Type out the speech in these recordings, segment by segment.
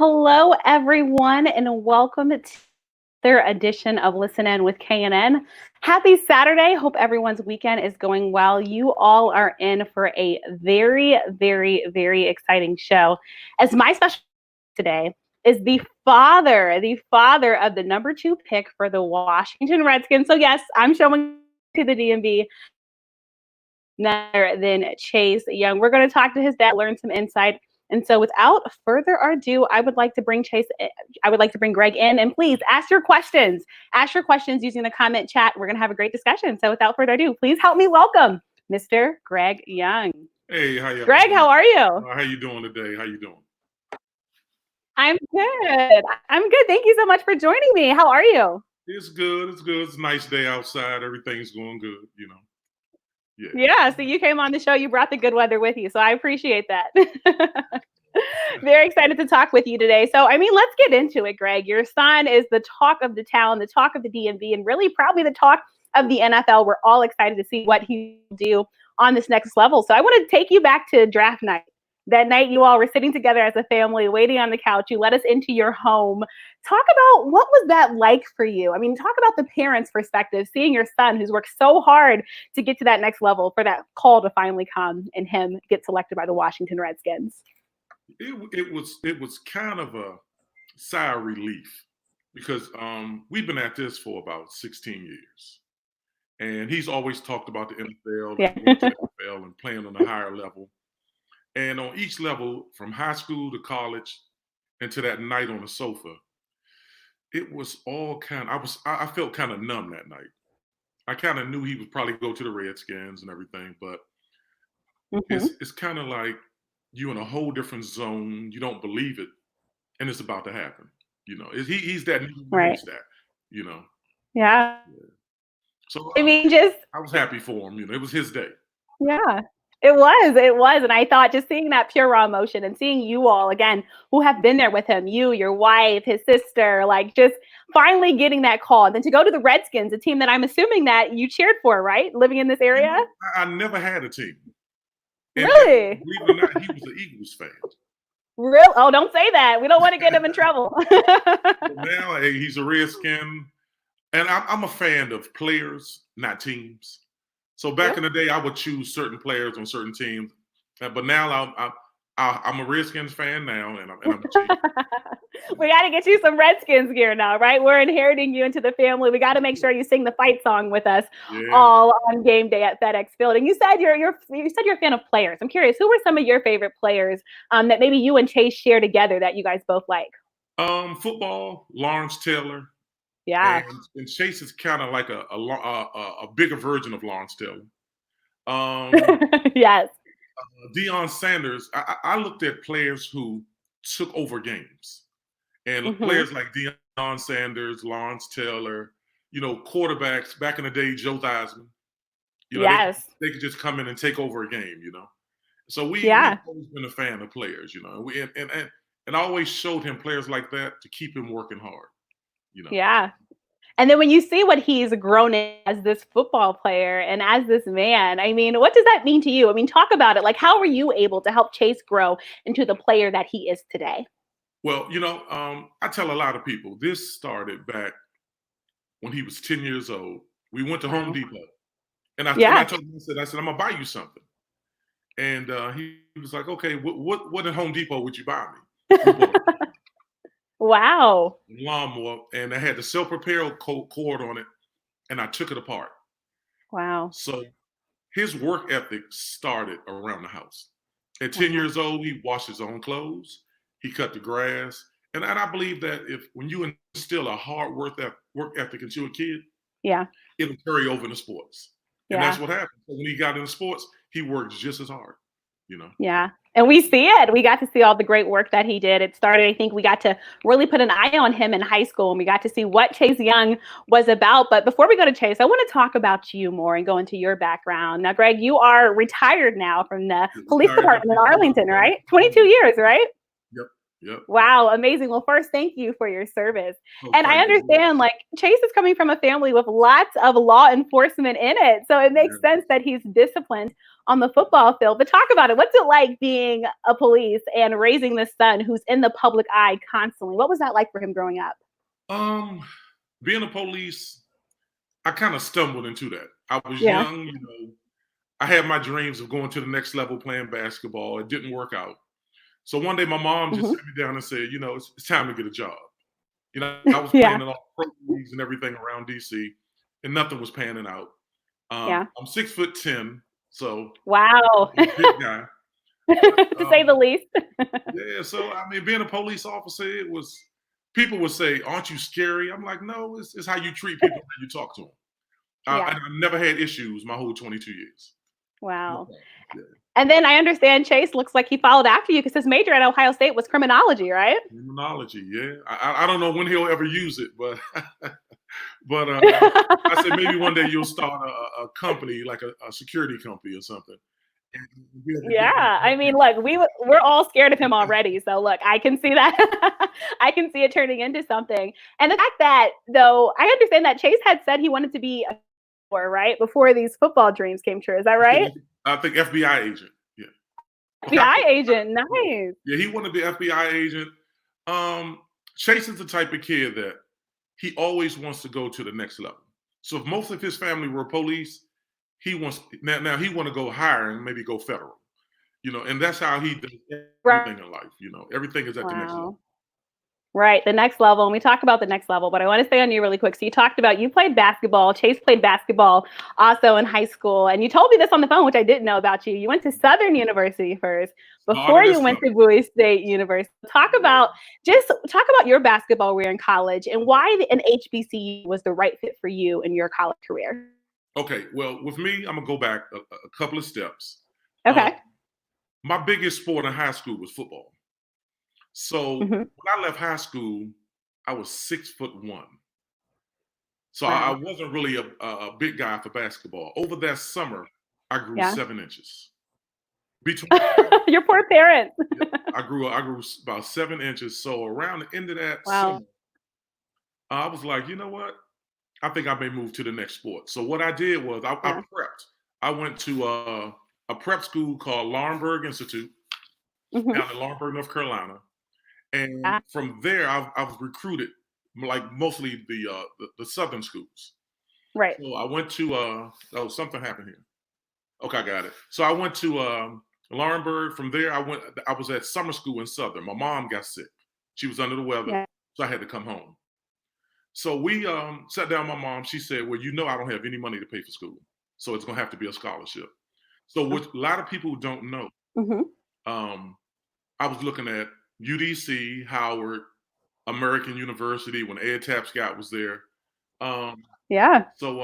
Hello, everyone, and welcome to their edition of Listen In with KNN. Happy Saturday. Hope everyone's weekend is going well. You all are in for a very, very, very exciting show. As my special today is the father of the number 2 pick for the Washington Redskins. So yes, I'm showing to the DMV none other than Chase Young. We're going to talk to his dad, learn some insight. And so without further ado, I would like to bring Greg in, and please ask your questions. Ask your questions using the comment chat. We're going to have a great discussion. So without further ado, please help me welcome Mr. Greg Young. Hey, how you? Greg, how are you? How you doing today? How you doing? I'm good. I'm good. Thank you so much for joining me. How are you? It's good. It's good. It's a nice day outside. Everything's going good, Yeah, so you came on the show. You brought the good weather with you, so I appreciate that. Very excited to talk with you today. So, let's get into it, Greg. Your son is the talk of the town, the talk of the DMV, and really probably the talk of the NFL. We're all excited to see what he will do on this next level. So I want to take you back to draft night. That night you all were sitting together as a family, waiting on the couch. You let us into your home. Talk about what was that like for you? Talk about the parents' perspective, seeing your son who's worked so hard to get to that next level, for that call to finally come and him get selected by the Washington Redskins. It was kind of a sigh of relief because we've been at this for about 16 years. And he's always talked about the NFL, NFL and playing on a higher level. And on each level, from high school to college and to that night on the sofa, it was all I felt kind of numb that night. I kind of knew he would probably go to the Redskins and everything, but it's kind of like you're in a whole different zone. You don't believe it, and it's about to happen. He's that new that, Yeah. So I was happy for him. It was his day. Yeah. It was. And I thought just seeing that pure raw emotion and seeing you all, again, who have been there with him, you, your wife, his sister, like just finally getting that call. And then to go to the Redskins, a team that I'm assuming that you cheered for, right? Living in this area? I never had a team. Really? And believe it or not, he was an Eagles fan. Real? Oh, don't say that. We don't want to get him in trouble. Now he's a Redskin. And I'm a fan of players, not teams. So back in the day, I would choose certain players on certain teams, but now I'm a Redskins fan now, and I'm a team. We got to get you some Redskins gear now, right? We're inheriting you into the family. We got to make sure you sing the fight song with us all on game day at FedEx Field. And you said you're a fan of players. I'm curious, who were some of your favorite players that maybe you and Chase share together that you guys both like? Football, Lawrence Taylor. Yeah. And Chase is kind of like a bigger version of Lawrence Taylor. Yes. Deion Sanders, I looked at players who took over games. And players like Deion Sanders, Lawrence Taylor, quarterbacks, back in the day, Joe Theismann. They could just come in and take over a game, So we've always been a fan of players, and I always showed him players like that to keep him working hard. Yeah. And then when you see what he's grown as this football player and as this man, what does that mean to you? Talk about it. Like, how were you able to help Chase grow into the player that he is today? Well, I tell a lot of people, this started back when he was 10 years old. We went to Home Depot. And I told him, I said, I'm going to buy you something. And he was like, okay, what at Home Depot would you buy me? Wow. Lawnmower, and I had the self-propel cord on it, and I took it apart. Wow. So his work ethic started around the house. At 10 years old, he washed his own clothes, he cut the grass, and I believe that when you instill a hard work ethic into a kid, it'll carry over into sports. And that's what happened. So when he got into sports, he worked just as hard. Yeah. And we see it. We got to see all the great work that he did. It started, I think we got to really put an eye on him in high school, and we got to see what Chase Young was about. But before we go to Chase, I want to talk about you more and go into your background. Now, Greg, you are retired now from the police department in Arlington, right? 22 years, right? Yep. Yep. Wow, amazing. Well, first, thank you for your service. Oh, And I thank you. understand, like, Chase is coming from a family with lots of law enforcement in it. So it makes Yeah. sense that he's disciplined on the football field. But talk about it. What's it like being a police and raising this son who's in the public eye constantly? What was that like for him growing up? Um, Being a police, I kind of stumbled into that. I was Yeah. young, you know. I had my dreams of going to the next level playing basketball. It didn't work out. So one day my mom just Hmm. sat me down and said, you know, it's time to get a job. You know, I was Yeah. playing in all pro leagues and everything around DC, and nothing was panning out. Yeah. I'm 6'10", so Wow. I'm a big guy. To say the Um, least. yeah, so I mean, being a police officer, it was. People would say, "Aren't you scary?" I'm like, "No, it's how you treat people when you talk to them." Yeah. And I never had issues my whole 22 years. No Wow. problem. Yeah. And then I understand Chase looks like he followed after you because his major at Ohio State was criminology, right? Criminology, yeah. I don't know when he'll ever use it, but but I said maybe one day you'll start a company like a security company or something. And you'll be able to Yeah, get back to I the mean, people. look, we're all scared of him already. So look, I can see that. I can see it turning into something. And the fact that though, I understand that Chase had said he wanted to be a right before these football dreams came true. Is that right? I think FBI agent. Yeah. FBI agent, nice. Yeah, he wanted to be FBI agent. Um, Chase is the type of kid that he always wants to go to the next level. So if most of his family were police, he wants now he want to go higher and maybe go federal. You know, and that's how he does Right. everything in life. You know, everything is at the next level. Wow. Right, the next level. And we talk about the next level, but I want to stay on you really quick. So you talked about you played basketball. Chase played basketball also in high school. And you told me this on the phone, which I didn't know about you. You went to Southern University first before Started at you went to Southern. Bowie State University. Yeah. Talk about your basketball career in college and why an HBCU was the right fit for you in your college career. Okay, well, with me, I'm gonna go back a couple of steps. Um, Okay. my biggest sport in high school was football. So Hmm. when I left high school, I was 6'1". So I Wow. wasn't really a big guy for basketball. Over that summer, I grew Yeah. 7 inches. Between that, Your poor parents. yep, I grew about 7 inches. So around the end of that Wow. summer, I was like, you know what? I think I may move to the next sport. So what I did was I Yeah. prepped. I went to a prep school called Laurinburg Institute Hmm. down in Laurinburg, North Carolina. And Yeah. from there, I was recruited, like mostly the southern schools. Right. So I went to oh, something happened here. Okay, I got it. So I went to Laurinburg. From there, I was at summer school in Southern. My mom got sick. She was under the weather, Yeah. so I had to come home. So we sat down with my mom. She said, "Well, you know, I don't have any money to pay for school, so it's gonna have to be a scholarship." So what a lot of people don't know, Hmm. um, I was looking at UDC, Howard, American University when Ed Tapscott was there. Um, Yeah. so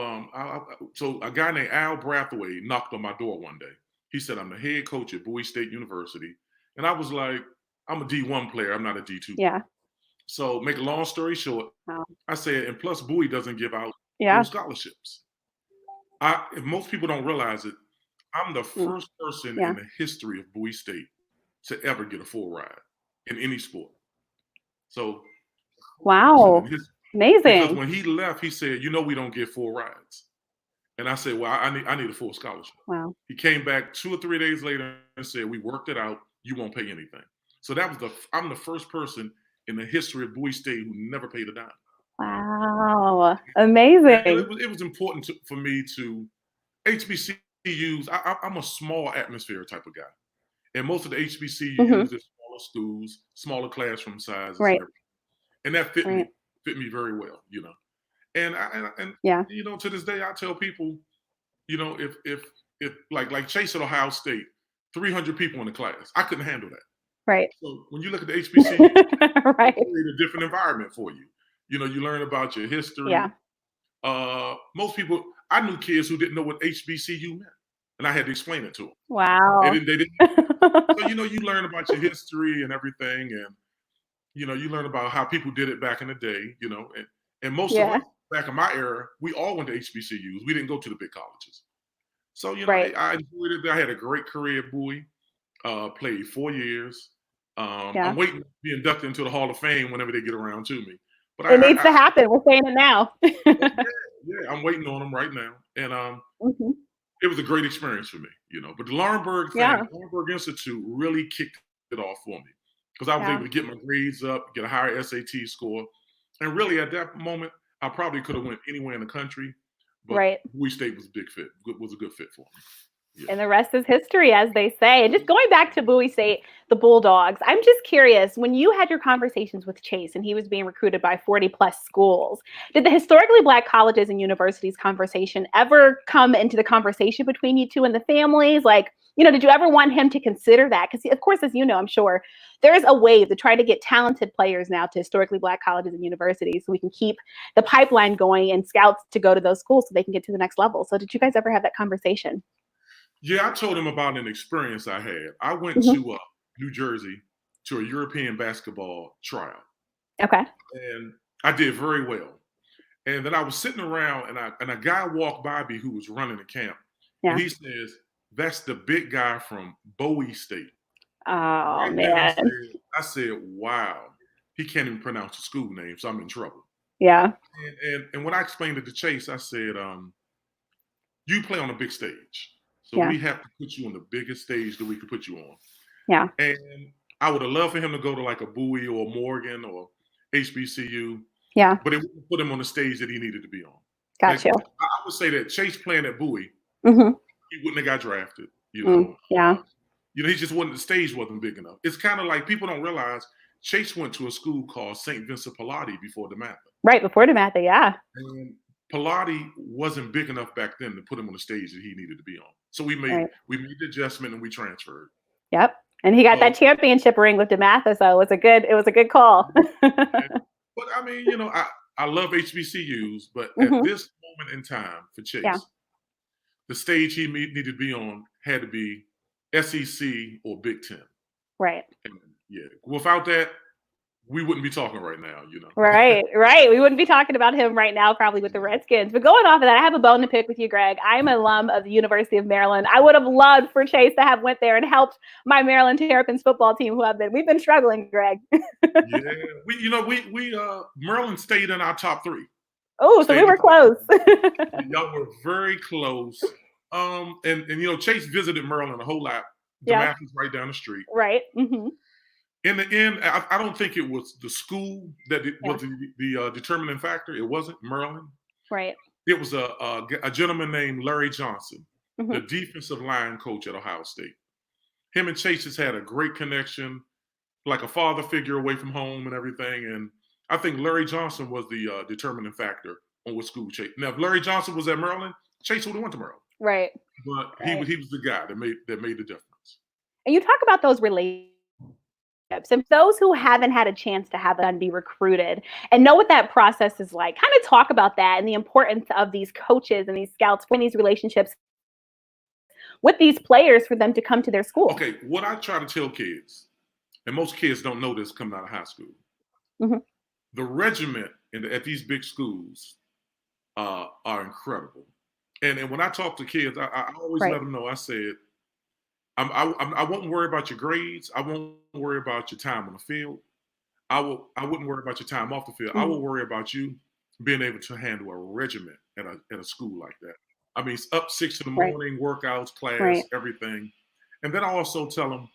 a guy named Al Brathwaite knocked on my door one day. He said, "I'm the head coach at Bowie State University," and I was like, "I'm a D1 player. I'm not a D2." Yeah. So make a long story short, Wow. I said, and plus Bowie doesn't give out full Yeah. scholarships. If most people don't realize it, I'm the Mm. first person Yeah. in the history of Bowie State to ever get a full ride in any sport. So, person in Wow. history. Because Amazing. when he left, he said, "You know, we don't get full rides." And I said, "Well, I need a full scholarship." Wow. He came back 2 or 3 days later and said, "We worked it out. You won't pay anything." So I'm the first person in the history of Bowie State who never paid a dime. Wow. And Amazing. it was important for me to HBCUs. I'm a small atmosphere type of guy, and most of the Hmm. HBCUs are smaller schools, smaller classroom sizes, and Right. everything. And that fit me Right. very well, you know. And Yeah. you know, to this day, I tell people, you know, if like Chase at Ohio State, 300 people in the class, I couldn't handle that. Right. So when you look at the HBCU, it Right. create a different environment for you. You know, you learn about your history. Yeah. Most people, I knew kids who didn't know what HBCU meant, and I had to explain it to them. Wow. They didn't. So you know, you learn about your history and everything, and you know, you learn about how people did it back in the day. You know, and most of us Yeah. back in my era, we all went to HBCUs. We didn't go to the big colleges. So you know, Right. I enjoyed it. I had a great career at Bowie. Played 4 years. Yeah. I'm waiting to be inducted into the Hall of Fame whenever they get around to me. But It needs to happen. We're saying it now. yeah, I'm waiting on them right now. And Mhm. it was a great experience for me, But the Laurinburg thing, Yeah. the Laurinburg Institute really kicked it off for me because I was able to get my grades up, get a higher SAT score. And really at that moment, I probably could have went anywhere in the country, but Right. Bowie State was a good fit for me. Yeah. And the rest is history, as they say. And just going back to Bowie State, the Bulldogs, I'm just curious, when you had your conversations with Chase and he was being recruited by 40 plus schools, did the historically Black colleges and universities conversation ever come into the conversation between you two and the families? Like, did you ever want him to consider that? Because, of course, as you know, I'm sure there's a wave to try to get talented players now to historically Black colleges and universities so we can keep the pipeline going and scouts to go to those schools so they can get to the next level. So did you guys ever have that conversation? Yeah, I told him about an experience I had. I went to New Jersey to a European basketball trial. Okay. And I did very well. And then I was sitting around and a guy walked by me who was running the camp. Yeah. And he says, "That's the big guy from Bowie State." Oh, right man. I said, wow, he can't even pronounce the school name, so I'm in trouble. Yeah. And when I explained it to Chase, I said, you play on a big stage. So we have to put you on the biggest stage that we could put you on. Yeah. And I would have loved for him to go to like a Bowie or Morgan or HBCU. Yeah. But it wouldn't put him on the stage that he needed to be on. Got you. I would say that Chase playing at Bowie, he wouldn't have got drafted, Yeah. He just the stage wasn't big enough. It's kind of like people don't realize Chase went to a school called St. Vincent Pallotti before DeMatha. Right, before DeMatha, yeah. And Pallotti wasn't big enough back then to put him on the stage that he needed to be on. So we made the adjustment and we transferred. Yep. And he got that championship ring with DeMatha, so it was a good call. But I mean, I love HBCUs, but at this moment in time for Chase, the stage he needed to be on had to be SEC or Big Ten. Right. And without that, we wouldn't be talking right now, Right. We wouldn't be talking about him right now, probably with the Redskins. But going off of that, I have a bone to pick with you, Greg. I'm an alum of the University of Maryland. I would have loved for Chase to have went there and helped my Maryland Terrapins football team, we've been struggling, Greg. Maryland stayed in our top 3. Oh, so we were close. Y'all were very close. And Chase visited Maryland a whole lot. DeMatha's right down the street. Right. In the end, I don't think it was the school that was the determining factor. It wasn't Maryland. Right. It was a gentleman named Larry Johnson, the defensive line coach at Ohio State. Him and Chase has had a great connection, like a father figure away from home and everything. And I think Larry Johnson was the determining factor on what school Chase. Now, if Larry Johnson was at Maryland, Chase would have went to Maryland. Right. But he was the guy that made the difference. And you talk about those relationships. And those who haven't had a chance to have them be recruited and know what that process is like, kind of talk about that and the importance of these coaches and these scouts for these relationships with these players for them to come to their school. Okay, what I try to tell kids, and most kids don't know this coming out of high school, the regiment at these big schools are incredible. And when I talk to kids, I always let them know, I said, I won't worry about your grades. I won't worry about your time on the field. I wouldn't worry about your time off the field. I will worry about you being able to handle a regiment at a school like that. I mean, it's up 6 in the morning, workouts, class, everything. And then I also tell them,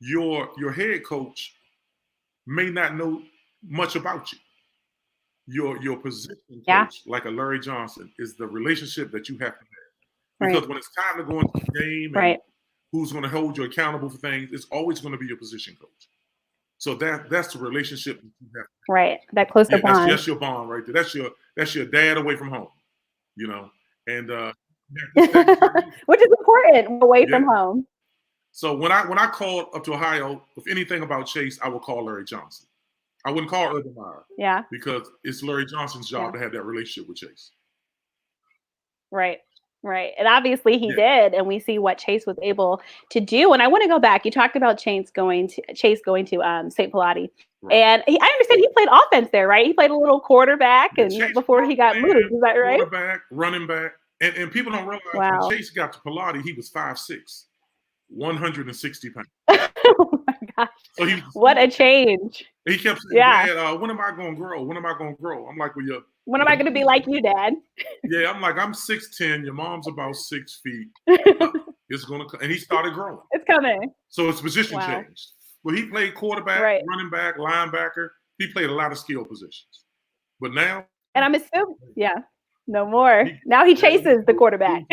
your head coach may not know much about you. Your position coach, like a Larry Johnson, is the relationship that you have to have. Because when it's time to go into the game and who's going to hold you accountable for things, it's always going to be your position coach. So that's the relationship that you have. Right. That closer bond. That's your bond right there. That's your dad away from home, and which is important, away from home. So when I called up to Ohio, if anything about Chase, I would call Larry Johnson. I wouldn't call Urban Meyer. Yeah. Because it's Larry Johnson's job to have that relationship with Chase. Right. Right. And obviously he did. And we see what Chase was able to do. And I want to go back. You talked about Chase going to St. Pallotti. Right. And I understand he played offense there, right? He played a little quarterback before he got moved. Is that right? Quarterback, running back. And people don't realize when Chase got to Pallotti, he was 5'6", 160 pounds. Oh my gosh. So he was What a change. he kept saying, Yeah. Dad, when am I going to grow? When am I going to grow? I'm like, well, When am I going to be like you, Dad? yeah, I'm like, I'm 6'10". Your mom's about 6 feet. It's going to, and he started growing. It's coming. So his position Wow. changed. Well, he played quarterback, Right. running back, linebacker. He played a lot of skill positions. But now, and I'm assuming, no more. Now he chases the quarterback.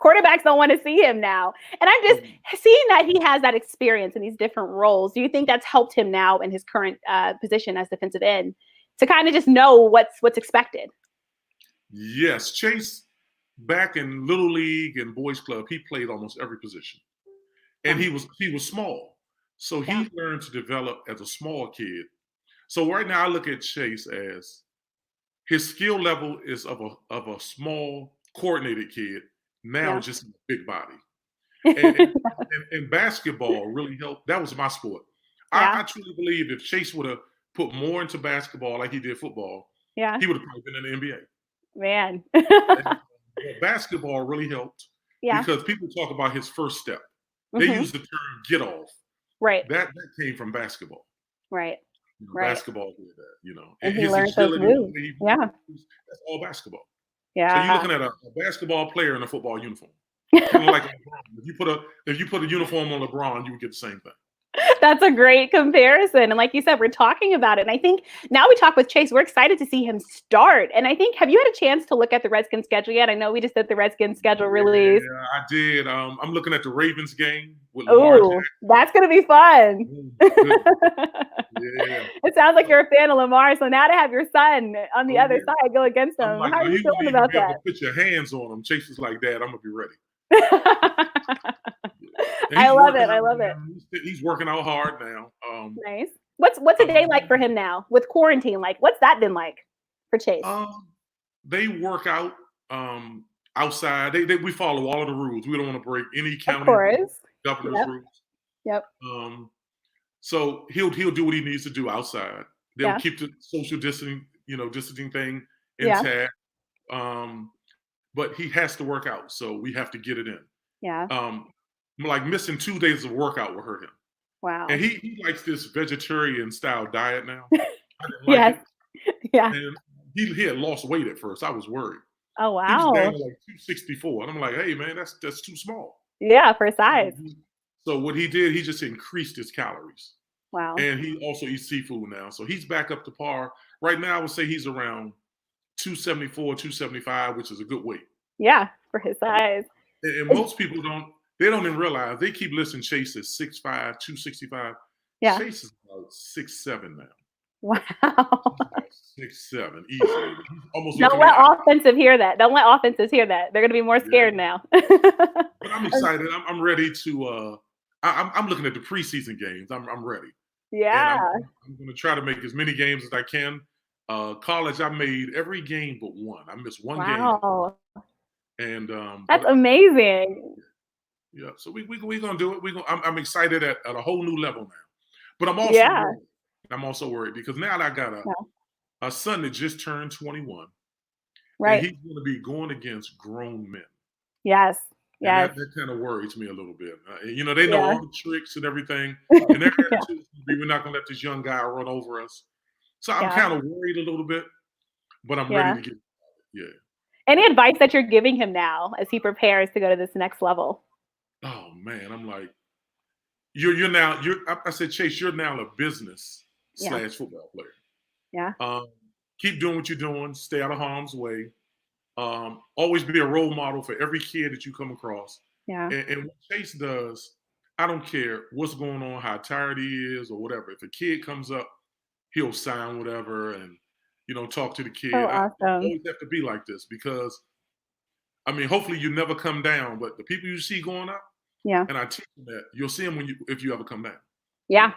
Quarterbacks don't want to see him now. And I'm just seeing that he has that experience in these different roles. Do you think that's helped him now in his current position as defensive end to kind of just know what's expected? Yes. Chase, back in Little League and Boys Club, he played almost every position. And he was small. So he learned to develop as a small kid. So right now I look at Chase as his skill level is of a small, coordinated kid, now just a big body. And basketball really helped. That was my sport. I truly believe if Chase would have put more into basketball like he did football, he would have probably been in the NBA. Man. Basketball really helped because people talk about his first step. They use the term get off. Right. That came from basketball. Right. Basketball did that, And he learned those moves. That's all basketball. Yeah. So you're looking at a basketball player in a football uniform. Kind of like LeBron. If you put a uniform on LeBron, you would get the same thing. That's a great comparison. And like you said, we're talking about it. And I think now we talk with Chase, we're excited to see him start. And I think, have you had a chance to look at the Redskins schedule yet? I know we just did the Redskins schedule release. Yeah, I did. I'm looking at the Ravens game with Lamar Jackson. That's going to be fun. It sounds like you're a fan of Lamar. So now to have your son on the other side go against him, like, how are you feeling about that? Put your hands on him. Chase is like, Dad, I'm going to be ready. I love it. I love it. He's working out hard now. Nice. What's a day like for him now with quarantine? Like, what's that been like for Chase? They work out outside. We follow all of the rules. We don't want to break any county governor's rules. Yep. So he'll do what he needs to do outside. They'll keep the social distancing thing intact. But he has to work out, so we have to get it in. Yeah. Like missing 2 days of workout will hurt him. Wow. And he likes this vegetarian style diet now. Yeah. And he had lost weight at first. I was worried. Oh wow. He was down to like 264. And I'm like, hey man, that's too small. Yeah, for size. So what he did, he just increased his calories. Wow. And he also eats seafood now. So he's back up to par. Right now I would say he's around 274, 275, which is a good weight. Yeah, for his size. And most people don't even realize. They keep listening Chase is 6'5", 265. Yeah. Chase is about 6'7" now. Wow. 6'7", easily. Almost Don't let offensive hear that. Don't let offenses hear that. They're going to be more scared now. But I'm excited. I'm ready to I'm looking at the preseason games. I'm ready. Yeah. I'm going to try to make as many games as I can. College, I made every game but one. I missed one game. And that's amazing. Yeah, so we're gonna do it. I'm excited at a whole new level now. But I'm also worried. I'm also worried because now I got a son that just turned 21. Right. And he's gonna be going against grown men. Yes. Yeah, that kind of worries me a little bit. They know all the tricks and everything, and their attitude is we're not gonna let this young guy run over us. So I'm kind of worried a little bit, but I'm ready to get it. Yeah. Any advice that you're giving him now as he prepares to go to this next level? Oh man, I'm like, I said, Chase, you're now a business / football player. Yeah. Keep doing what you're doing. Stay out of harm's way. Always be a role model for every kid that you come across. Yeah. And what Chase does, I don't care what's going on, how tired he is or whatever. If a kid comes up, he'll sign whatever and talk to the kid. Oh, awesome. I always have to be like this because, hopefully you never come down, but the people you see going up, and I teach them that you'll see them if you ever come down. Yeah,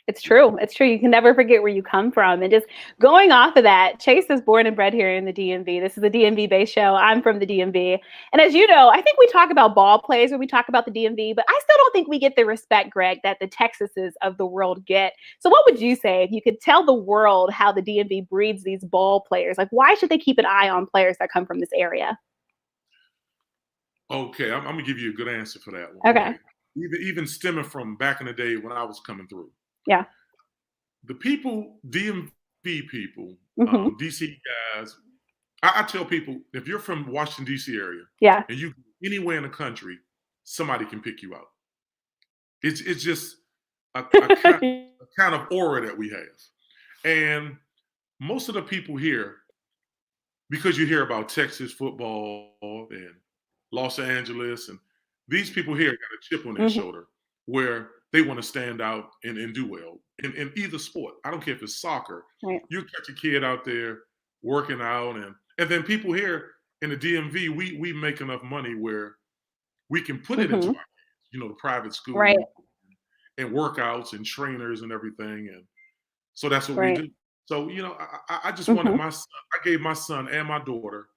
it's true. It's true. You can never forget where you come from. And just going off of that, Chase is born and bred here in the DMV. This is a DMV-based show. I'm from the DMV. And as you know, I think we talk about ball plays when we talk about the DMV, but I still don't think we get the respect, Greg, that the Texases of the world get. So what would you say if you could tell the world how the DMV breeds these ball players? Like, why should they keep an eye on players that come from this area? Okay, I'm going to give you a good answer for that one. Okay. even stemming from back in the day when I was coming through. Yeah. The people, DMV people, Mhm. DC guys, I tell people, if you're from Washington, DC area, Yeah. and you anywhere in the country, somebody can pick you out. It's just a kind of aura that we have. And most of the people here, because you hear about Texas football and Los Angeles, and these people here got a chip on their Mhm. shoulder where they want to stand out and do well in either sport. I don't care if it's soccer. Right. You catch a kid out there working out, and then people here in the DMV, we make enough money where we can put it into Mhm. our kids, the private school Right. and workouts and trainers and everything. And so that's what we Right. do. So, I just wanted Mhm. my son, I gave my son and my daughter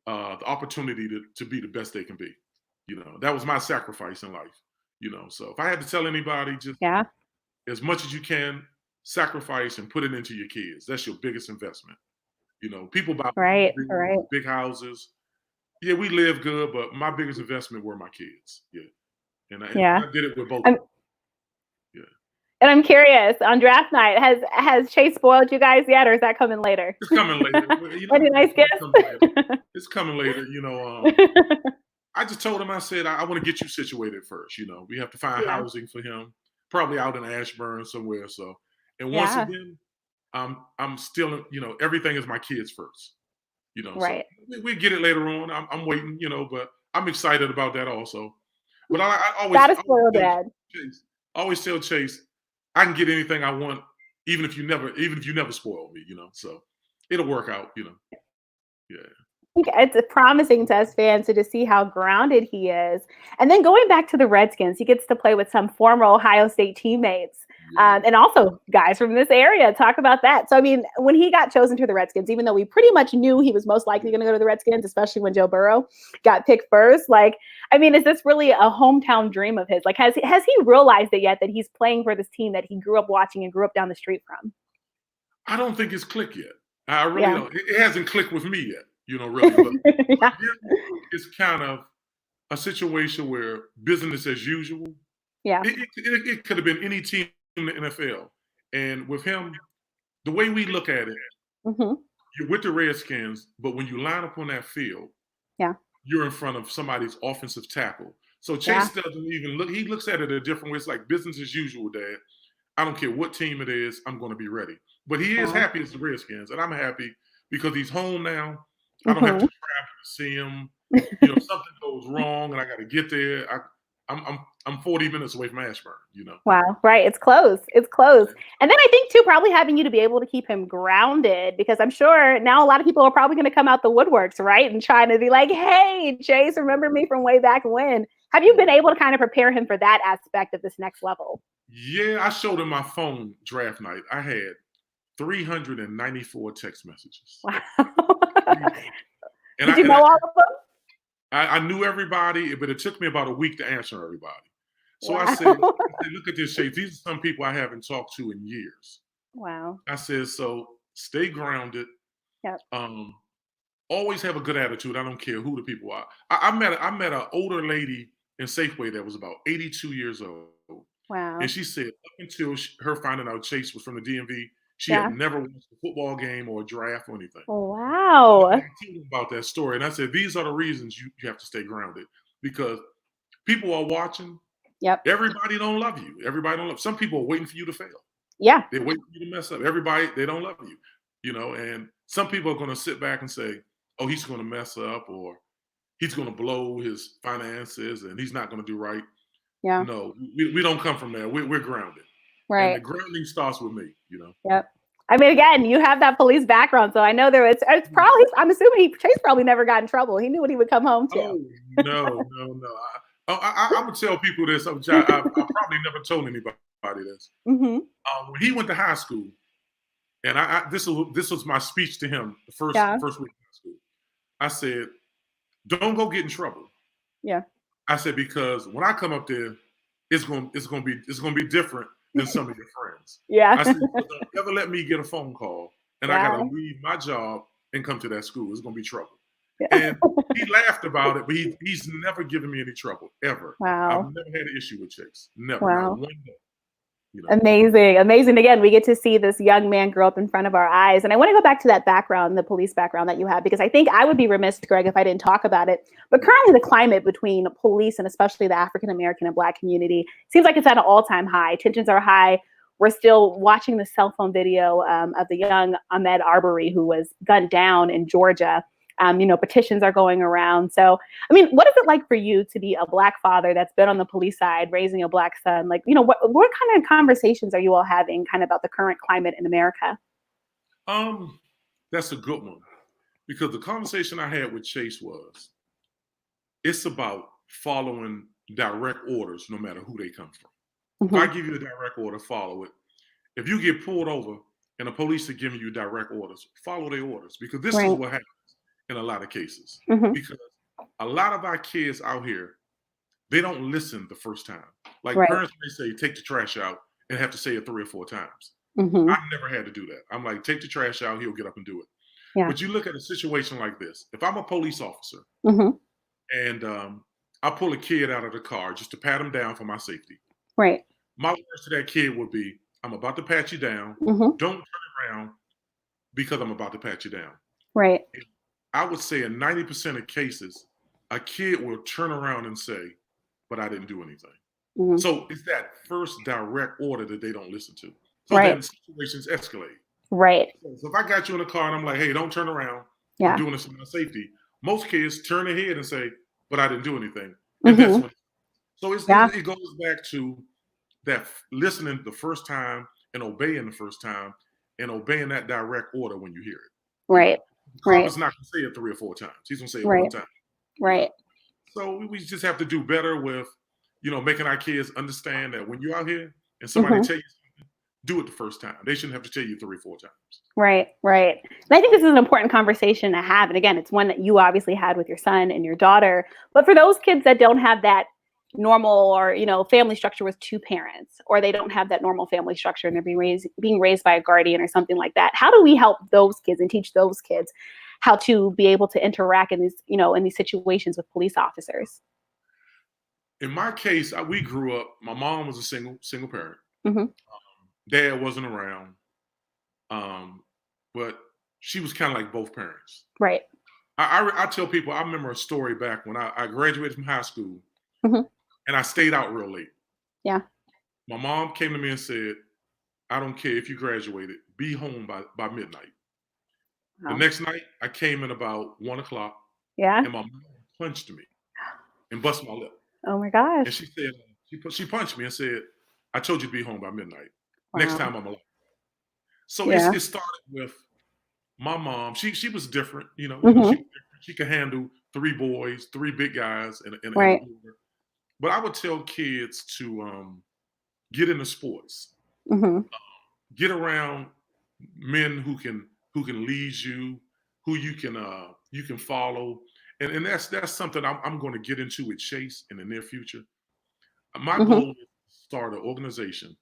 the opportunity to be the best they can be. That was my sacrifice in life. So if I had to tell anybody, just Yeah. as much as you can, sacrifice and put it into your kids. That's your biggest investment. People buy Right. Right. big houses. Yeah, we live good, but my biggest investment were my kids. Yeah, and Yeah. I did it with both. I'm Yeah, and I'm curious, on draft night, has Chase spoiled you guys yet, or is that coming later? it's coming later. Well, Any nice it's coming later. gifts? It's coming later. I just told him, I said, I want to get you situated first. We have to find Yeah. housing for him, probably out in Ashburn somewhere. So, and once Yeah. again, I'm still, everything is my kids first. So Right. we get it later on. I'm waiting, but I'm excited about that also. But I That is spoiled tell dad. Chase, always tell Chase, I can get anything I want, even if you never spoil me. So it'll work out. Yeah. I think it's promising to us fans to just see how grounded he is. And then going back to the Redskins, he gets to play with some former Ohio State teammates and also guys from this area. Talk about that. So, I mean, when he got chosen to the Redskins, even though we pretty much knew he was most likely going to go to the Redskins, especially when Joe Burrow got picked first, is this really a hometown dream of his? Has he realized it yet that he's playing for this team that he grew up watching and grew up down the street from? I don't think it's clicked yet. I really Yeah. don't. It hasn't clicked with me yet, really. But Yeah. it's kind of a situation where business as usual. Yeah. It could have been any team in the NFL. And with him, the way we look at it, Mhm. you're with the Redskins, but when you line up on that field, Yeah. you're in front of somebody's offensive tackle. So Yeah. Chase doesn't even look, he looks at it a different way. It's like business as usual, Dad. I don't care what team it is, I'm going to be ready. But he is Yeah. happy as the Redskins, and I'm happy because he's home now. I don't have to Mhm. travel to see him. Something goes wrong and I got to get there. I'm 40 minutes away from Ashburn. Wow, right. It's close. It's close. And then I think too, probably having you to be able to keep him grounded, because I'm sure now a lot of people are probably going to come out the woodworks, right? And trying to be like, hey, Chase, remember me from way back when? Have you been able to kind of prepare him for that aspect of this next level? Yeah, I showed him my phone draft night. I had 394 text messages. Wow. And Did you know all of them? I knew everybody, but it took me about a week to answer everybody. So Wow. I said, look at this, Chase. These are some people I haven't talked to in years. Wow. I said, so stay grounded. Yep. Always have a good attitude. I don't care who the people are. I met an older lady in Safeway that was about 82 years old. Wow. And she said up until her finding out Chase was from the DMV, she Yeah. had never watched a football game or a draft or anything. Wow. I told her about that story. And I said, these are the reasons you have to stay grounded, because people are watching. Yep. Everybody don't love you. Everybody don't love. Some people are waiting for you to fail. Yeah. They're waiting for you to mess up. Everybody, they don't love you. And some people are going to sit back and say, oh, he's going to mess up, or he's going to blow his finances and he's not going to do right. Yeah. No, we don't come from there. We're grounded. Right. And the grounding starts with me, Yep. I mean, again, you have that police background, so I know it's probably, I'm assuming Chase probably never got in trouble. He knew what he would come home to. Oh, no. I would tell people this. I probably never told anybody this. Mm-hmm. When he went to high school, and this was my speech to him the first week of high school. I said, don't go get in trouble. Yeah. I said, because when I come up there, it's gonna be different than some of your friends. Yeah. I said, don't ever let me get a phone call and I gotta leave my job and come to that school. It's gonna be trouble. And he laughed about it, but he's never given me any trouble, ever. I've Wow. never had an issue with Chase. Never. Not Wow. one day. You know. Amazing. Amazing. Again, we get to see this young man grow up in front of our eyes. And I want to go back to that background, the police background that you have, because I think I would be remiss, Greg, if I didn't talk about it. But currently the climate between police and especially the African-American and Black community seems like it's at an all-time high. Tensions are high. We're still watching the cell phone video of the young Ahmaud Arbery, who was gunned down in Georgia. Petitions are going around. So, I mean, what is it like for you to be a Black father that's been on the police side, raising a Black son? Like, what kind of conversations are you all having kind of about the current climate in America? That's a good one, because the conversation I had with Chase was, it's about following direct orders, no matter who they come from. Mm-hmm. If I give you a direct order, follow it. If you get pulled over and the police are giving you direct orders, follow their orders, because this is what happens in a lot of cases. Mm-hmm. Because a lot of our kids out here, they don't listen the first time. Like parents may say, take the trash out, and have to say it 3 or 4 times. Mm-hmm. I've never had to do that. I'm like, take the trash out, he'll get up and do it. Yeah. But you look at a situation like this. If I'm a police officer and I pull a kid out of the car just to pat him down for my safety. Right. My words to that kid would be, I'm about to pat you down. Mm-hmm. Don't turn around because I'm about to pat you down. Right. I would say in 90% of cases, a kid will turn around and say, but I didn't do anything. Mm-hmm. So it's that first direct order that they don't listen to. So then situations escalate. Right. So if I got you in a car and I'm like, hey, don't turn around. I'm doing this for my safety. Most kids turn their head and say, but I didn't do anything. And that's what. So it goes back to that listening the first time and obeying the first time and obeying that direct order when you hear it. Right. He's not going to say it 3 or 4 times. He's going to say it 1 time. Right. So we just have to do better with, making our kids understand that when you're out here and somebody tell you something, do it the first time. They shouldn't have to tell you 3 or 4 times. Right. Right. And I think this is an important conversation to have. And again, it's one that you obviously had with your son and your daughter. But for those kids that don't have that normal or family structure with 2 parents, or they don't have that normal family structure and they're being raised by a guardian or something like that, how do we help those kids and teach those kids how to be able to interact in these in these situations with police officers? In my case, we grew up, my mom was a single parent. Mm-hmm. Dad wasn't around, but she was kind of like both parents. Right. I tell people, I remember a story back when I graduated from high school. And I stayed out real late. Yeah. My mom came to me and said, I don't care if you graduated, be home by midnight. Wow. The next night, I came in about 1 o'clock. Yeah. And my mom punched me and busted my lip. Oh my gosh. And she said, she punched me and said, I told you to be home by midnight. Wow. Next time I'm alive. So it started with my mom. She was different, she could handle 3 boys, 3 big guys, and right. But I would tell kids to get into sports, get around men who can lead you, who you can follow, and that's something I'm going to get into with Chase in the near future. My goal is to start an organization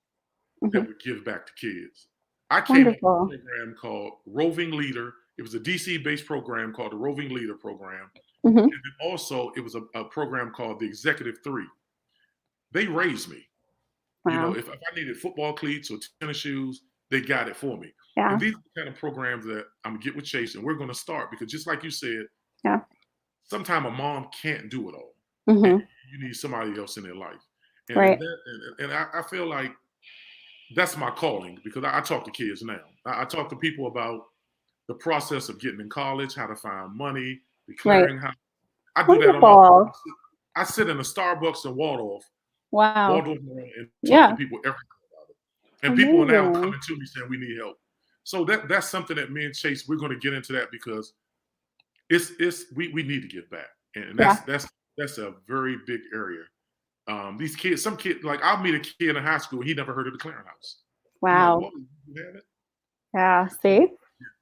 that would give back to kids. I came up with a program called Roving Leader. It was a DC-based program called the Roving Leader Program. And then also, it was a program called the Executive 3. They raised me. Wow. If I needed football cleats or tennis shoes, they got it for me. Yeah. And these are the kind of programs that I'm going to get with Chase, and we're going to start, because just like you said, sometimes a mom can't do it all. You need somebody else in their life. And, right. and I feel like that's my calling, because I talk to kids now. I talk to people about the process of getting in college, how to find money, declaring how. I do that on my. I sit in a Starbucks in Waldorf. Wow. Waldorf, and talk to people every day about it. And people are now coming to me saying we need help. So that's something that me and Chase, we're going to get into that, because we need to give back, and that's a very big area. These kids, some kids, like I'll meet a kid in high school, he never heard of the clearinghouse. Wow. Like, you have it? Yeah. See.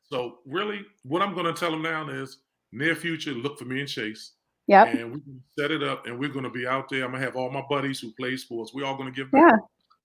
So really, what I'm going to tell them now is, near future, look for me and Chase. Yep. And we're going to set it up, and we're going to be out there. I'm going to have all my buddies who play sports. We're all going to give back. Yeah.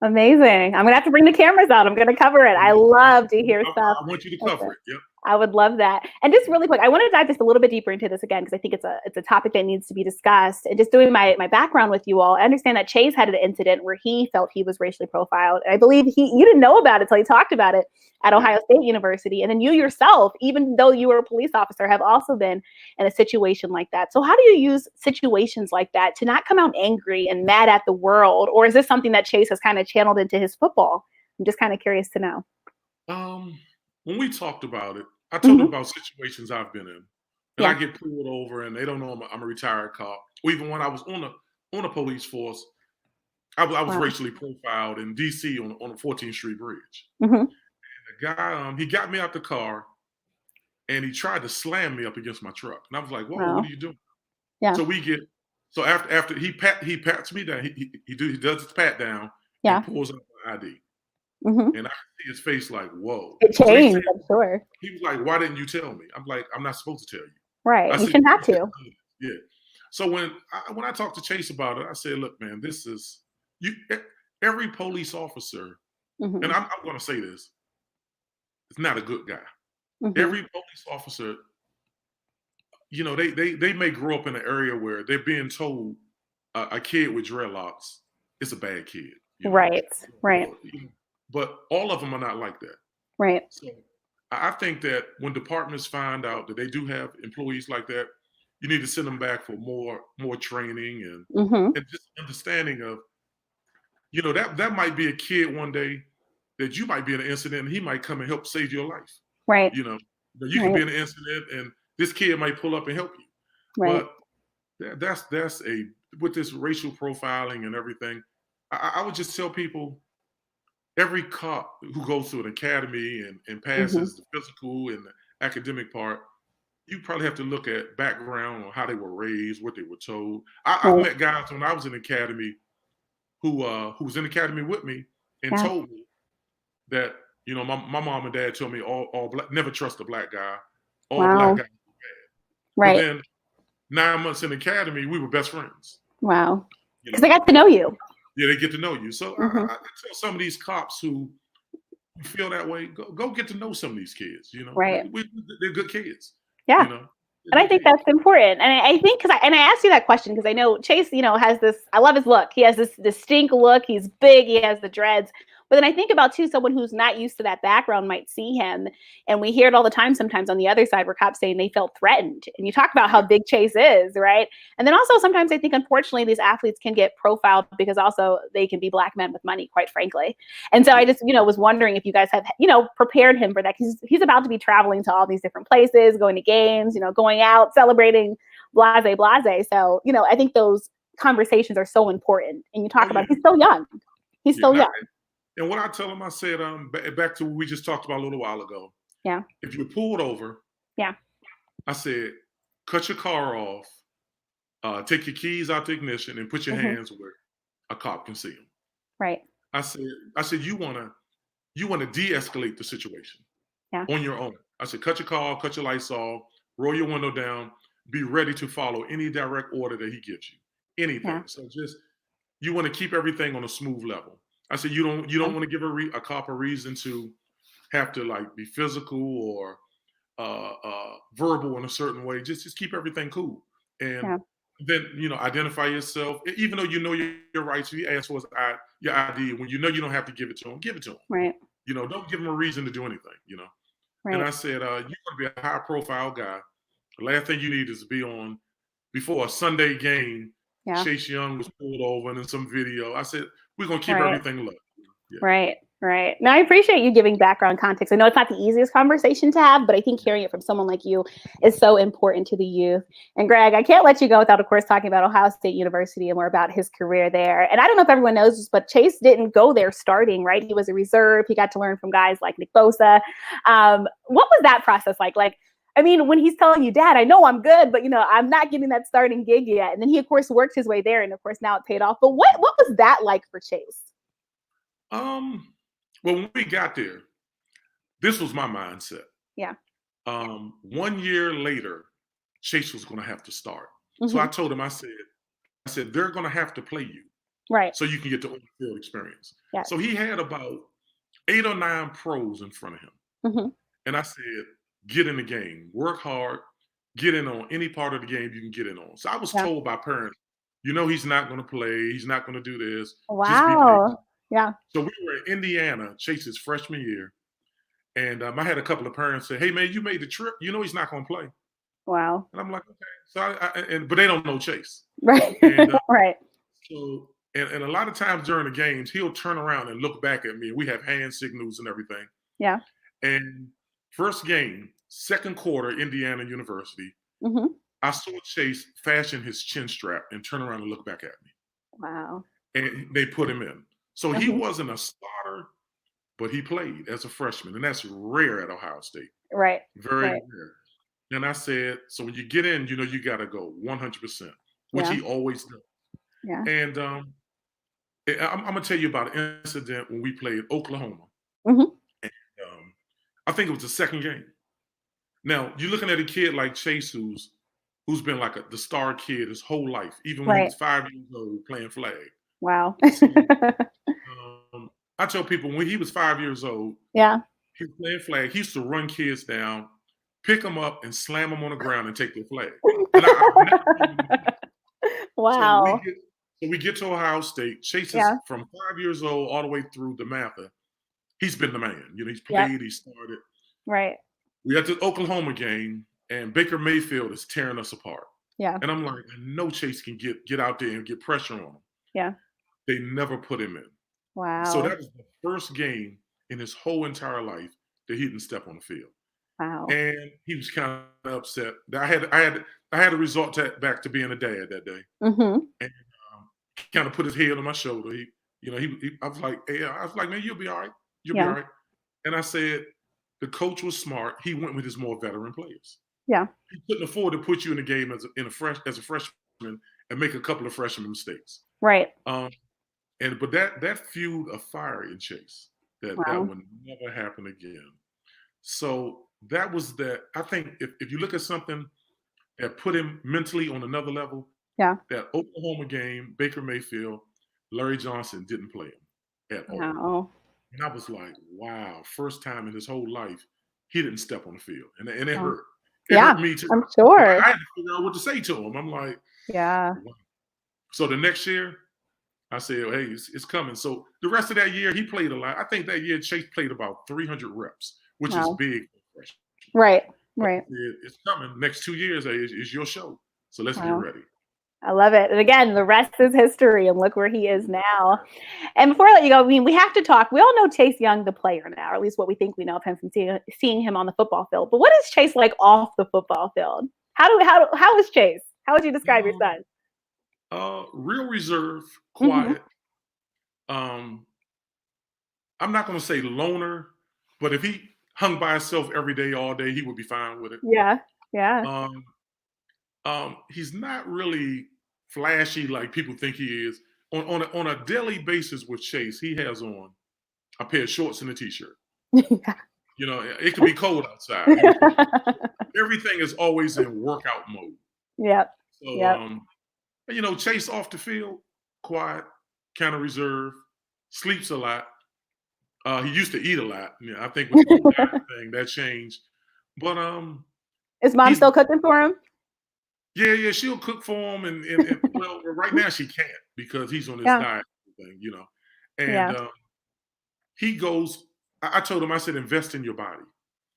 Amazing. I'm going to have to bring the cameras out. I'm going to cover it. I love to hear stuff. I want you to cover it. Yep. I would love that. And just really quick, I want to dive just a little bit deeper into this again, because I think it's a topic that needs to be discussed. And just doing my background with you all, I understand that Chase had an incident where he felt he was racially profiled. And I believe you didn't know about it until he talked about it at Ohio State University. And then you yourself, even though you were a police officer, have also been in a situation like that. So how do you use situations like that to not come out angry and mad at the world? Or is this something that Chase has kind of channeled into his football? I'm just kind of curious to know. When we talked about it, I told them about situations I've been in, and I get pulled over, and they don't know I'm a retired cop. Or even when I was on a police force, I was racially profiled in D.C. on the 14th Street Bridge. And the guy, he got me out the car, and he tried to slam me up against my truck, and I was like, "Whoa, what are you doing?" Yeah. So after he pats me down, he does his pat down, and pulls up my ID. And I could see his face like, whoa. It changed, I'm sure. He was like, why didn't you tell me? I'm like, I'm not supposed to tell you. Right. You shouldn't have to. Yeah. So when I talked to Chase about it, I said, look, man, this is every police officer, and I'm going to say this, is not a good guy. Every police officer, you know, they may grow up in an area where they're being told a kid with dreadlocks is a bad kid. You know? Right. Right. But all of them are not like that. Right. So I think that when departments find out that they do have employees like that, you need to send them back for more training and just understanding of, you know, that might be a kid one day that you might be in an incident and he might come and help save your life. Right. You know, you can be in an incident and this kid might pull up and help you. Right. But that's with this racial profiling and everything, I would just tell people, every cop who goes through an academy and passes the physical and the academic part, you probably have to look at background on how they were raised, what they were told. I met guys when I was in the academy who was in the academy with me and told me that, you know, my mom and dad told me all black, never trust a black guy. All black guys are bad. Right. But then 9 months in the academy, we were best friends. Wow. Because they got to know you. Yeah, they get to know you. So I tell some of these cops who feel that way, go get to know some of these kids. You know, right? They're good kids. Yeah. You know? And I think that's important. And I think I asked you that question because I know Chase, you know, has this, I love his look. He has this distinct look. He's big. He has the dreads. But then I think about, too, someone who's not used to that background might see him. And we hear it all the time sometimes on the other side where cops saying they felt threatened. And you talk about how big Chase is, right? And then also sometimes I think, unfortunately, these athletes can get profiled because also they can be black men with money, quite frankly. And so I just, you know, was wondering if you guys have, you know, prepared him for that. He's about to be traveling to all these different places, going to games, you know, going out, celebrating, blase. So, you know, I think those conversations are so important. And you talk about, he's so young. He's so young. And what I tell him, I said, back to what we just talked about a little while ago. Yeah. If you're pulled over, I said, cut your car off, take your keys out the ignition, and put your hands where a cop can see them. Right. I said, you want to de-escalate the situation on your own. I said, cut your car, cut your lights off, roll your window down, be ready to follow any direct order that he gives you. Anything. Yeah. So just, you want to keep everything on a smooth level. I said, you don't want to give a cop a reason to have to like be physical or verbal in a certain way. Just keep everything cool. And then, you know, identify yourself. Even though you know your rights, if you ask for your ID, when you know you don't have to give it to him, give it to him. Right. You know, don't give him a reason to do anything, you know. Right. And I said, you're going to be a high profile guy. The last thing you need is to be on before a Sunday game. Yeah. Chase Young was pulled over and in some video. I said, we're going to keep everything low. Yeah. Right. Now, I appreciate you giving background context. I know it's not the easiest conversation to have, but I think hearing it from someone like you is so important to the youth. And Greg, I can't let you go without, of course, talking about Ohio State University and more about his career there. And I don't know if everyone knows this, but Chase didn't go there starting, right? He was a reserve. He got to learn from guys like Nick Bosa. What was that process like? I mean, when he's telling you, Dad, I know I'm good, but, you know, I'm not getting that starting gig yet. And then he, of course, worked his way there. And, of course, now it paid off. But what was that like for Chase? Well, when we got there, this was my mindset. Yeah. 1 year later, Chase was going to have to start. So I told him, I said, they're going to have to play you. Right. So you can get the on-field experience. Yeah. So he had about 8 or 9 pros in front of him. And I said, get in the game, work hard, get in on any part of the game you can get in on. So I was Yeah. told by parents, he's not going to play, he's not going to do this, just be patient. Wow. Yeah. So we were in Indiana, Chase's freshman year, and I had a couple of parents say, "Hey man, you made the trip. He's not going to play." Wow. And I'm like, "Okay." So but they don't know Chase, Right. and Right. so and a lot of times during the games, he'll turn around and look back at me, and we have hand signals and everything. Yeah. And first game, second quarter, Indiana University, Hmm. I saw Chase fashion his chin strap and turn around and look back at me, Wow. and they put him in. So he Hmm. wasn't a starter, but he played as a freshman, and that's rare at Ohio State. Right. Very Right. rare. And I said, so when you get in, you got to go 100%, which Yeah. he always does. Yeah. And I'm going to tell you about an incident when we played Oklahoma. Hmm. Um, I think it was the second game. Now, you're looking at a kid like Chase who's been like the star kid his whole life, even when he Right. was 5 years old playing flag. Wow. So I tell people when he was 5 years old, Yeah. he was playing flag. He used to run kids down, pick them up, and slam them on the ground and take their flag. And I've never seen him do that. So Wow. we get to Ohio State. Chase is Yeah. from 5 years old all the way through DeMatha. He's been the man. He's Yep. played, he started. Right. We at the Oklahoma game, and Baker Mayfield is tearing us apart. Yeah. And I'm like, I know Chase can get out there and get pressure on him. Yeah. They never put him in. Wow. So that was the first game in his whole entire life that he didn't step on the field. Wow. And he was kind of upset. I had to resort back to being a dad that day, Hmm. and kind of put his head on my shoulder. I was like, hey, man, you'll be all right. You'll be Yeah. all right. And I said, the coach was smart. He went with his more veteran players. Yeah. He couldn't afford to put you in the game as a freshman and make a couple of freshman mistakes. Right. But that fueled a fire in Chase that Wow. would never happen again. So that was that. I think if you look at something that put him mentally on another level, Yeah. that Oklahoma game, Baker Mayfield, Larry Johnson didn't play him at all. Wow. And I was like, wow, first time in his whole life, he didn't step on the field. And it Yeah. hurt. It Yeah. hurt me too. I'm sure. I had to figure out what to say to him. I'm like, Yeah. wow. So the next year, I said, hey, it's coming. So the rest of that year, he played a lot. I think that year Chase played about 300 reps, which is Wow. big. Right. But Right. it's coming. Next 2 years is your show. So let's get Wow. ready. I love it. And again, the rest is history, and look where he is now. And before I let you go, I mean, we have to talk. We all know Chase Young, the player now, or at least what we think we know of him from seeing him on the football field. But what is Chase like off the football field? How is Chase? How would you describe your son? Real reserved, quiet. I'm not going to say loner, but if he hung by himself every day, all day, he would be fine with it. Yeah. Yeah. He's not really flashy like people think he is. On a daily basis with Chase, he has on a pair of shorts and a t-shirt. Yeah. It could be cold outside. Everything is always in workout mode. Yep. So, Yep. Chase off the field, quiet, kind of reserved, sleeps a lot. He used to eat a lot. I think with the diet thing that changed. But Is mom still cooking for him? yeah, she'll cook for him, and well, right now she can't because he's on his diet thing, and he goes. I told him, I said, invest in your body.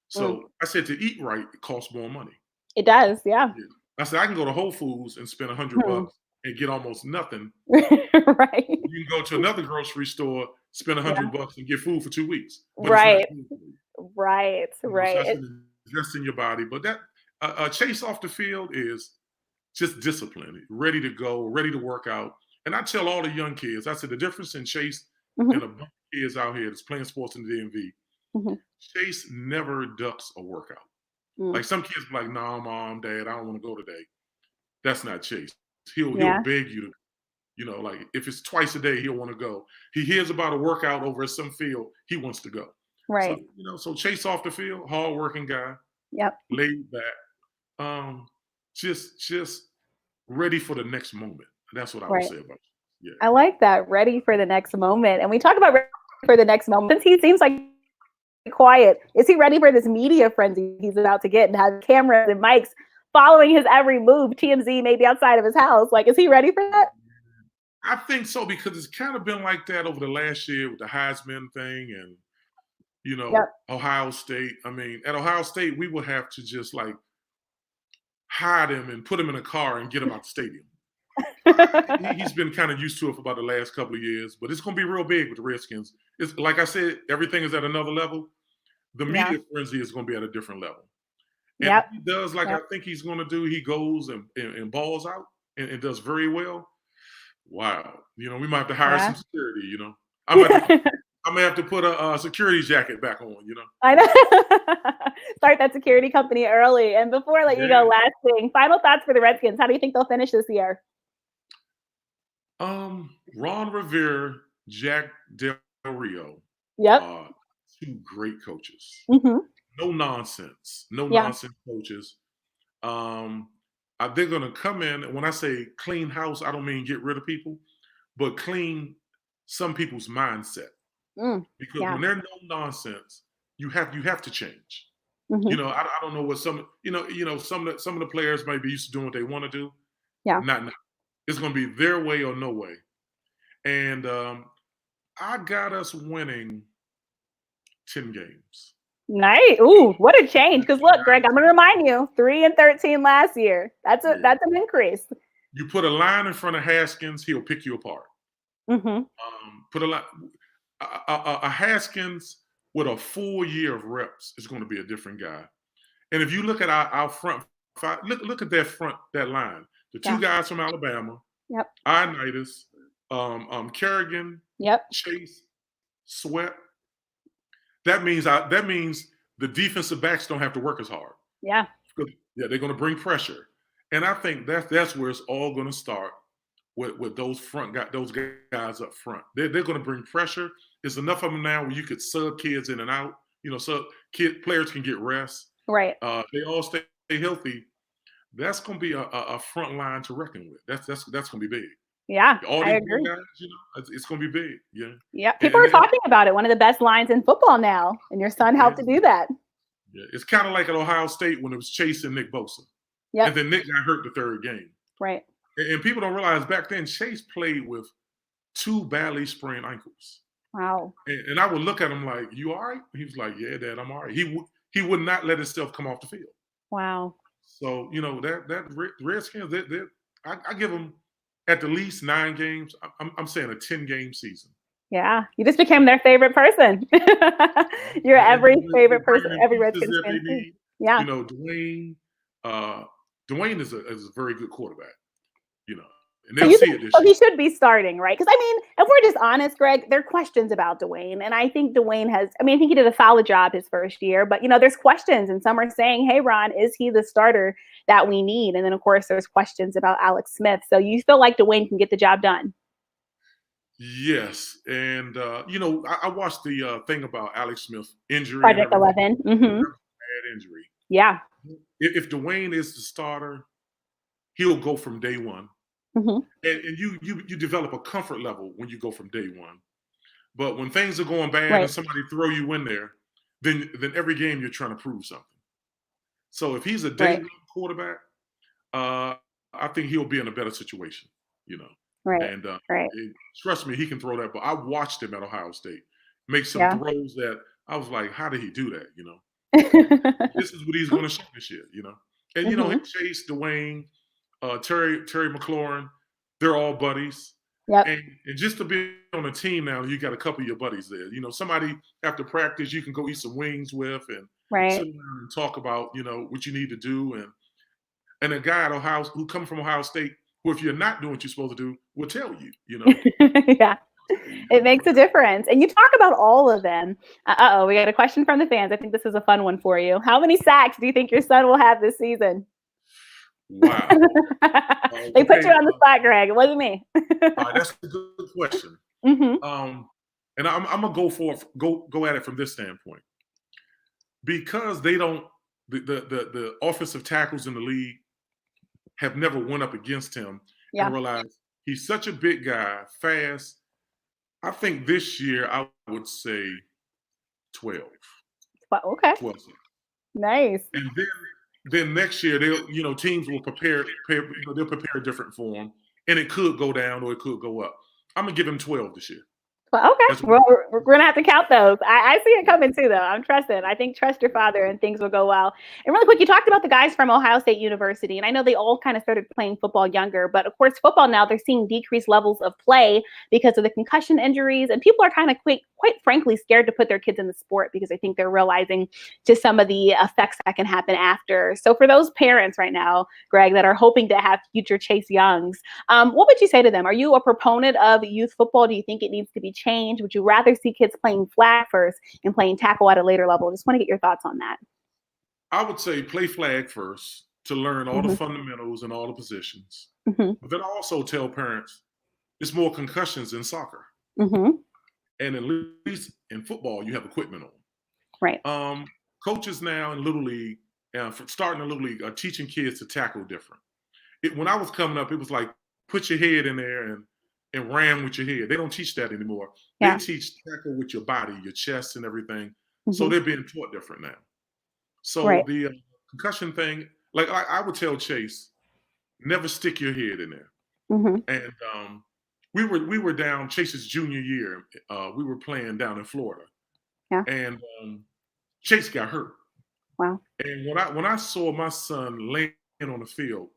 So I said, to eat right, it costs more money. It does, yeah. I said, I can go to Whole Foods and spend $100 and get almost nothing. Right. You can go to another grocery store, spend $100 and get food for 2 weeks. Right. Right. So I said, invest in your body. But that Chase off the field is just discipline, ready to go, ready to work out. And I tell all the young kids, I said, the difference in Chase and a bunch of kids out here that's playing sports in the DMV, Chase never ducks a workout. Like some kids be like, nah, mom, dad, I don't want to go today. That's not Chase. He'll beg you to, like if it's twice a day, he'll want to go. He hears about a workout over at some field, he wants to go. Right. So Chase off the field, hardworking guy. Yep. Laid back. Just ready for the next moment. That's what I would say about it. Yeah. I like that. Ready for the next moment. And we talk about ready for the next moment. Since he seems like quiet. Is he ready for this media frenzy he's about to get and have cameras and mics following his every move? TMZ maybe outside of his house. Like, is he ready for that? I think so, because it's kind of been like that over the last year with the Heisman thing and, Yep. Ohio State. I mean, at Ohio State, we would have to just like hide him and put him in a car and get him out the stadium. He's been kind of used to it for about the last couple of years, but it's going to be real big with the Redskins. It's like I said, everything is at another level. The media frenzy is going to be at a different level. And if he does like I think he's going to do, he goes and balls out and does very well. Wow. We might have to hire some security, I'm gonna have to put a security jacket back on, I know. Start that security company early. And before I let you go, last thing, final thoughts for the Redskins. How do you think they'll finish this year? Ron Rivera, Jack Del Rio. Yep. Two great coaches. Mm-hmm. No nonsense coaches. They're gonna come in, and when I say clean house, I don't mean get rid of people, but clean some people's mindset. Because when there's no nonsense, you have to change. Mm-hmm. I don't know what some of the players might be used to doing what they want to do. Yeah. Not now. It's going to be their way or no way. And I got us winning 10 games. Nice. Ooh, what a change. Because look, Greg, I'm going to remind you, 3-13 last year. That's an increase. You put a line in front of Haskins, he'll pick you apart. Mm-hmm. Put a Haskins with a full year of reps is going to be a different guy. And if you look at our front five, look at that line. The two guys from Alabama, Ioannidis, Kerrigan, Chase, Sweat. That means the defensive backs don't have to work as hard. Yeah. Yeah, they're going to bring pressure, and I think that's where it's all going to start with those guys up front. They're going to bring pressure. There's enough of them now where you could sub kids in and out. So players can get rest. Right. They all stay healthy. That's going to be a front line to reckon with. That's going to be big. Yeah, all I these agree. Guys, it's going to be big. Yeah. Yeah, people are talking about it. One of the best lines in football now, and your son helped to do that. Yeah, it's kind of like at Ohio State when it was Chase and Nick Bosa. Yeah. And then Nick got hurt the third game. Right. And people don't realize back then Chase played with 2 badly sprained ankles. Wow. And I would look at him like, "You all right?" He was like, "Yeah, Dad, I'm all right." He would not let himself come off the field. Wow. So that Redskins, I give them at the least 9 games. I'm saying a 10-game season. Yeah, you just became their favorite person. You're every favorite person, every Redskins fan. Yeah. Dwayne. Dwayne is a very good quarterback. And so they'll see it this year. He should be starting, right? Because if we're just honest, Greg, there are questions about Dwayne, and I think Dwayne has. I think he did a solid job his first year, but there's questions, and some are saying, "Hey, Ron, is he the starter that we need?" And then, of course, there's questions about Alex Smith. So you feel like Dwayne can get the job done? Yes, and I watched the thing about Alex Smith injury. Project 11. Mm-hmm. Bad injury. Yeah. If Dwayne is the starter, he'll go from day one. Mm-hmm. And you develop a comfort level when you go from day one. But when things are going bad and somebody throw you in there, then every game you're trying to prove something. So if he's a day one quarterback, I think he'll be in a better situation. Right. And trust me, he can throw that ball. I watched him at Ohio State make some throws that I was like, how did he do that? This is what he's going to show this year. And Chase, Dwayne, Terry McLaurin, they're all buddies. Yep. And just to be on a team now, you got a couple of your buddies there. Somebody after practice you can go eat some wings with and sit down and talk about what you need to do. And a guy at Ohio who comes from Ohio State, who if you're not doing what you're supposed to do, will tell you. Yeah. It makes a difference. And you talk about all of them. We got a question from the fans. I think this is a fun one for you. How many sacks do you think your son will have this season? Wow. They put you on the spot, Greg. It wasn't me. That's a good question. Mm-hmm. And I'm gonna go at it from this standpoint. Because they don't the offensive tackles in the league have never went up against him and realized he's such a big guy, fast. I think this year I would say 12. Well, okay. 12 seconds. Nice. And then next year teams will they'll prepare different for them, and it could go down or it could go up. I'm gonna give him 12 this year. Well, okay. Well, we're going to have to count those. I see it coming too, though. I'm trusting. I think trust your father and things will go well. And really quick, you talked about the guys from Ohio State University, and I know they all kind of started playing football younger, but of course, football now, they're seeing decreased levels of play because of the concussion injuries, and people are kind of quite frankly scared to put their kids in the sport because I think they're realizing just some of the effects that can happen after. So for those parents right now, Greg, that are hoping to have future Chase Youngs, what would you say to them? Are you a proponent of youth football? Do you think it needs to be changed? Would you rather see kids playing flag first and playing tackle at a later level? Just want to get your thoughts on that. I would say play flag first to learn all the fundamentals and all the positions. But then I also tell parents it's more concussions in soccer. And at least in football, you have equipment on. Right. Coaches now in Little League, starting in Little League, are teaching kids to tackle different. When I was coming up, it was like put your head in there and ram with your head. They don't teach that anymore. Yeah. They teach tackle with your body, your chest and everything. So they're being taught different now. So the concussion thing, like I would tell Chase, never stick your head in there. And we were down Chase's junior year. We were playing down in Florida. Yeah. And Chase got hurt. Wow. And when I saw my son laying on the field,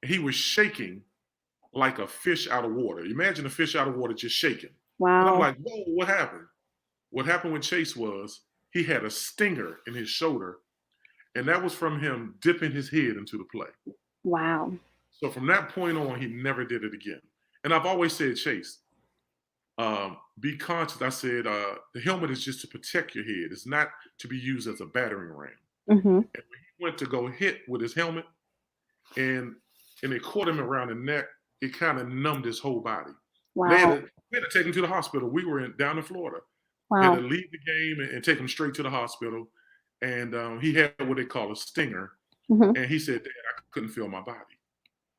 he was shaking like a fish out of water. Imagine a fish out of water just shaking. Wow. And I'm like, whoa, what happened? What happened with Chase was he had a stinger in his shoulder, and that was from him dipping his head into the play. Wow. So from that point on, he never did it again. And I've always said, Chase, be conscious. I said, the helmet is just to protect your head. It's not to be used as a battering ram. And when he went to go hit with his helmet, and it caught him around the neck, it kind of numbed his whole body. Wow. We had to take him to the hospital. We were down in Florida. Wow. We had to leave the game and take him straight to the hospital. And he had what they call a stinger. And he said, Dad, I couldn't feel my body.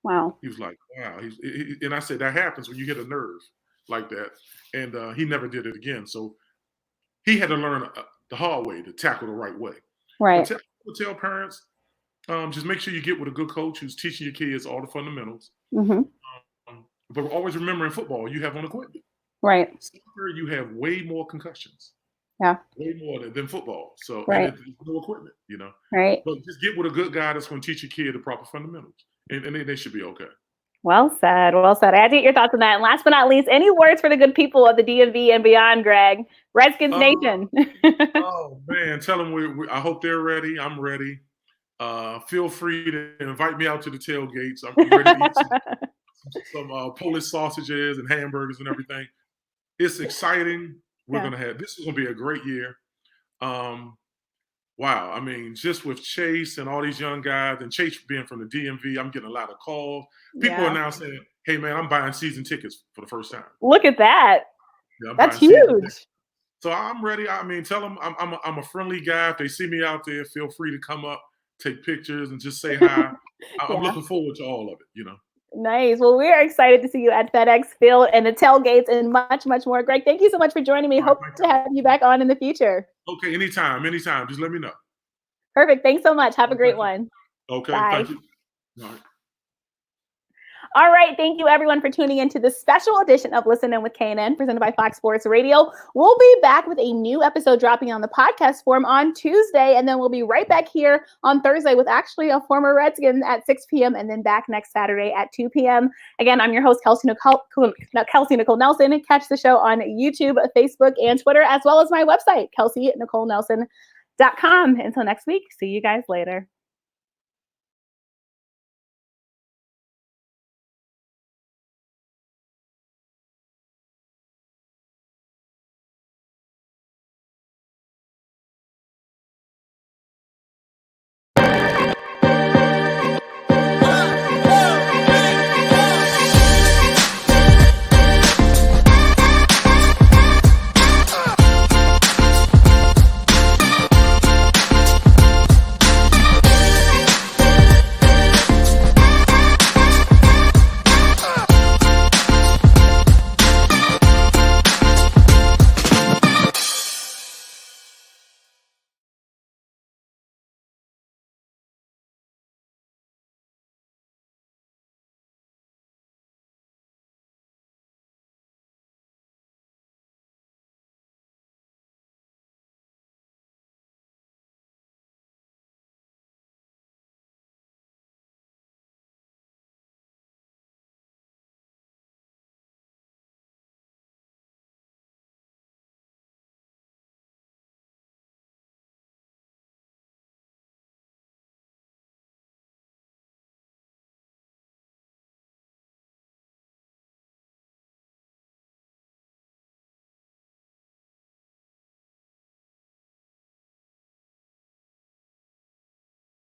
Wow. He was like, wow. And I said, that happens when you hit a nerve like that. And he never did it again. So he had to learn the hard way to tackle the right way. Right. I would tell parents, just make sure you get with a good coach who's teaching your kids all the fundamentals. But always remember, in football, you have on equipment. Right. Soccer, you have way more concussions. Yeah. Way more than football. So right. And there's no equipment, Right. But just get with a good guy that's going to teach your kid the proper fundamentals. And they should be okay. Well said. Well said. I had to get your thoughts on that. And last but not least, any words for the good people of the DMV and beyond, Greg? Redskins Nation. Oh, man. Tell them I hope they're ready. I'm ready. Feel free to invite me out to the tailgates. I'm ready to eat some Polish sausages and hamburgers and everything. It's exciting. We're going to have – this is going to be a great year. Wow. I mean, just with Chase and all these young guys, and Chase being from the DMV, I'm getting a lot of calls. People are now saying, hey, man, I'm buying season tickets for the first time. Look at that. Yeah, that's huge. So I'm ready. I mean, tell them I'm a friendly guy. If they see me out there, feel free to come up, take pictures, and just say hi. I'm looking forward to all of it, Nice. Well, we're excited to see you at FedEx Field and the tailgates and much, much more. Greg, thank you so much for joining me. Hope to have you back on in the future. Okay, anytime. Just let me know. Perfect. Thanks so much. Have a great one. Okay, bye. Thank you. All right. All right. Thank you, everyone, for tuning in to this special edition of Listen In with KNN, presented by Fox Sports Radio. We'll be back with a new episode dropping on the podcast form on Tuesday, and then we'll be right back here on Thursday with actually a former Redskin at 6 p.m. and then back next Saturday at 2 p.m. Again, I'm your host, Kelsey Nicole Nelson. Catch the show on YouTube, Facebook, and Twitter, as well as my website, KelseyNicoleNelson.com. Until next week, see you guys later.